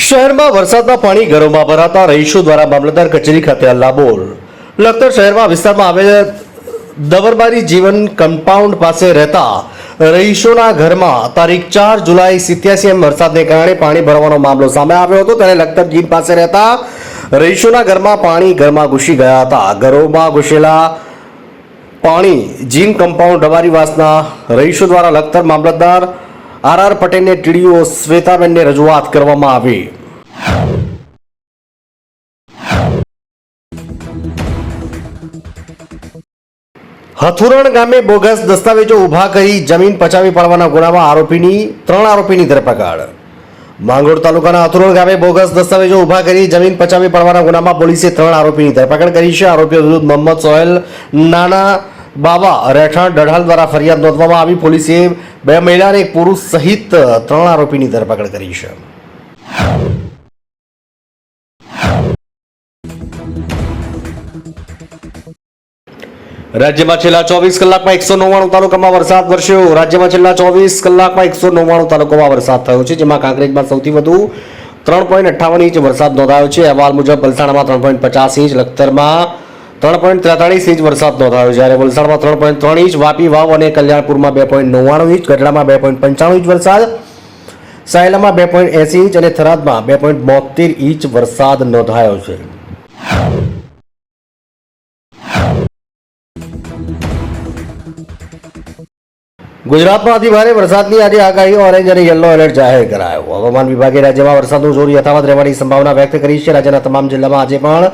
શહેરમાં વરસાદના પાણી ઘરોમાં ભરાતા રહીશો દ્વારા મામલતદાર કચેરી ખાતે હલ્લાબોલ. લખતર શહેરમાં વિસ્તારમાં આવેલ દવરબારી જીવન કમ્પાઉન્ડ પાસે રહેતા રહીશોના ઘરમાં તારીખ 4 જુલાઈ 87 વરસાદને કારણે પાણી ભરવાનો મામલો સામે આવ્યો હતો. ત્યારે લખતર જીન પાસે રહેતા રહીશોના ઘરમાં પાણી ઘરમાં ઘૂસી ગયા હતા. ઘરોમાં ઘૂસેલા પાણી જીન કમ્પાઉન્ડ ડબારીવાસના રહીશો દ્વારા લખતર મામલતદાર આર પટેલને ટીડીઓ શ્વેતાબેનને રજૂઆત કરવામાં આવી. હથુરણ ગામે બોગસ દસ્તાવેજો ઉભા કરી જમીન પચાવી પાડવાના ગુનામાં 3 આરોપીની ધરપકડ. માંગરોળ તાલુકાના હથુરણ ગામે બોગસ દસ્તાવેજો ઉભા કરી જમીન પચાવી પાડવાના ગુનામાં પોલીસે 3 આરોપીની ધરપકડ કરી છે. આરોપીઓ વિરુદ્ધ મોહમ્મદ સોહેલ નાના બાબા રહેઠાણ ડઢાલ દ્વારા ફરિયાદ નોંધવામાં આવી. પોલીસે 2 મહિલા અને 1 પુરુષ સહિત 3 આરોપીની ધરપકડ કરી છે. રાજ્યમાં છેલ્લા 24 કલાકમાં 199 તાલુકામાં વરસાદ વરસ્યો. રાજ્યમાં છેલ્લા 24 કલાકમાં 199 તાલુકામાં વરસાદ થયો છે, જેમાં કાંકરેજમાં સૌથી વધુ 3.58 ઇંચ વરસાદ નોંધાયો છે. અહેવાલ મુજબ વલસાડમાં 3.50 ઇંચ, લખતરમાં 3.43 ઇંચ વરસાદ નોંધાયો, જ્યારે વલસાડમાં 3.3 ઇંચ, વાપી વાવ અને કલ્યાણપુરમાં 2.99 ઇંચ, ગઢડામાં 2.95 ઇંચ વરસાદ, સાયલામાં 2.80 ઇંચ અને થરાદમાં 2.72 ઇંચ વરસાદ નોંધાયો છે. ગુજરાતમાં અતિભારે વરસાદની આજે આગાહી, ઓરેન્જ અને યલો એલર્ટ જાહેર કરાયો. હવામાન વિભાગે રાજ્યમાં વરસાદનું જોર યથાવત રહેવાની સંભાવના વ્યક્ત કરી છે. રાજ્યના તમામ જિલ્લામાં આજે પણ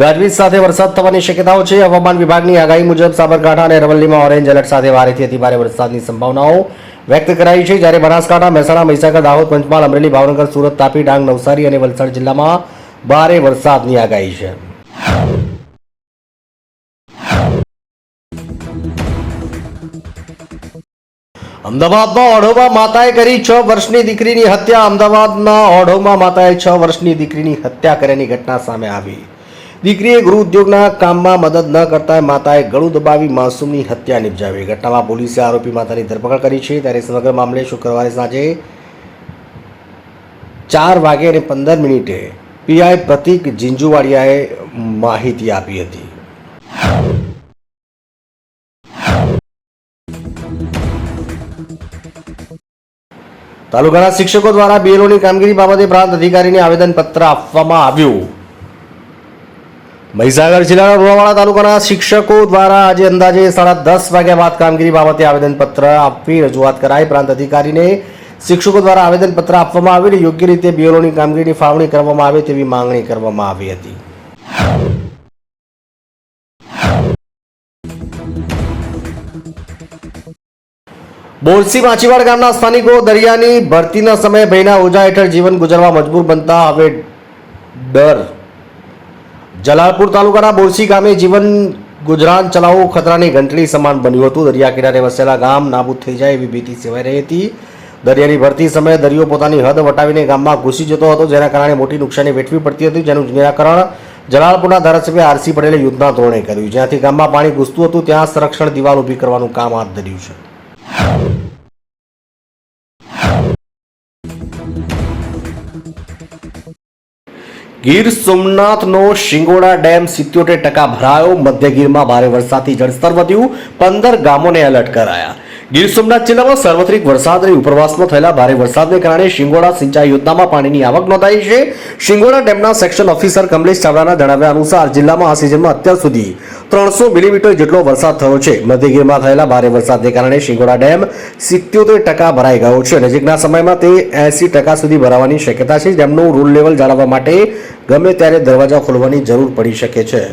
ગાજવીજ સાથે વરસાદ થવાની શક્યતાઓ છે. હવામાન વિભાગની આગાહી મુજબ સાબરકાંઠા અને અરવલ્લીમાં ઓરેન્જ એલર્ટ સાથે ભારેથી અતિભારે વરસાદની સંભાવનાઓ વ્યક્ત કરાઈ છે, જ્યારે બનાસકાંઠા, મહેસાણા, મહીસાગર, દાહોદ, પંચમહાલ, અમરેલી, ભાવનગર, સુરત, તાપી, ડાંગ, નવસારી અને વલસાડ જિલ્લામાં ભારે વરસાદની આગાહી છે. અમદાવાદમાં ઓઢવમાં માતાએ કરી 6 વર્ષની દીકરીની હત્યા. અમદાવાદના ઓઢવમાં માતાએ 6 વર્ષની દીકરીની હત્યા કર્યાની ઘટના સામે આવી. દીકરીએ ગૃહ ઉદ્યોગના કામમાં મદદ ન કરતા માતાએ ગળું દબાવી માસૂમની હત્યા નિપજાવી. ઘટનામાં પોલીસે આરોપી માતાની ધરપકડ કરી છે. ત્યારે સમગ્ર મામલે શુક્રવારે સાંજે 4:15 પીઆઈ પ્રતિક ઝીંઝુવાડિયાએ માહિતી આપી હતી. તાલુકાના શિક્ષકો દ્વારા બીએલઓની કામગીરી બાબતે પ્રાંત અધિકારીને આવેદનપત્ર આપવામાં આવ્યું. મહીસાગર જિલ્લાના લુણાવાડા તાલુકાના શિક્ષકો દ્વારા આજે અંદાજે 10:30 વાગ્યા બાદ કામગીરી બાબતે આવેદનપત્ર આપી રજૂઆત કરાઈ. પ્રાંત અધિકારીને શિક્ષકો દ્વારા આવેદનપત્ર આપવામાં આવ્યું અને યોગ્ય રીતે બીએલઓની કામગીરીની ફાળવણી કરવામાં આવે તેવી માંગણી કરવામાં આવી હતી. બોરસી માછીવાડ ગામના સ્થાનિકો દરિયાની ભરતીના સમયે ભયના ઓજા હેઠળ જીવન ગુજારવા મજબૂર બનતા હવે ડર. જલાલપુર તાલુકાના બોરસી ગામે જીવન ગુજરાન ચલાવવું ખતરાની ઘંટડી સમાન બન્યું હતું. દરિયા કિનારે વસેલા ગામ નાબૂદ થઈ જાય એવી ભીતિ સેવાઈ રહી હતી. દરિયાની ભરતી સમયે દરિયો પોતાની હદ વટાવીને ગામમાં ઘૂસી જતો હતો, જેના કારણે મોટી નુકસાની વેઠવી પડતી હતી, જેનું નિરાકરણ જલાલપુરના ધારાસભ્ય આરસી પટેલે યુદ્ધના ધોરણે કર્યું. જ્યાંથી ગામમાં પાણી ઘૂસતું હતું ત્યાં સંરક્ષણ દિવાલ ઊભી કરવાનું કામ હાથ ધર્યું છે. ગીર સોમનાથનો શિંગોડા ડેમ 77% ભરાયો. મધ્ય ગીરમાં ભારે વરસાદથી જળસ્તર વધ્યું. 15 ગામોને એલર્ટ કરાયા. ગીર સોમનાથ જિલ્લામાં સાર્વત્રિક વરસાદ અને ઉપરવાસમાં થયેલા ભારે વરસાદને કારણે શિંગોડા સિંચાઈ યોજનામાં પાણીની આવક નોંધાઈ છે. શિંગોડા ડેમના સેક્શન ઓફિસર કમલેશ ચાવડાના જણાવ્યા અનુસાર જિલ્લામાં આ સિઝનમાં અત્યાર સુધી 300 મિલીમીટર જેટલો વરસાદ થયો છે. મધ્ય ગીરમાં થયેલા ભારે વરસાદને કારણે શિંગોડા ડેમ 77% ભરાઈ ગયો છે. નજીકના સમયમાં તે 80% સુધી ભરાવાની શક્યતા છે. ડેમનું રૂલ લેવલ જાળવવા માટે ગમે ત્યારે દરવાજા ખોલવાની જરૂર પડી શકે છે.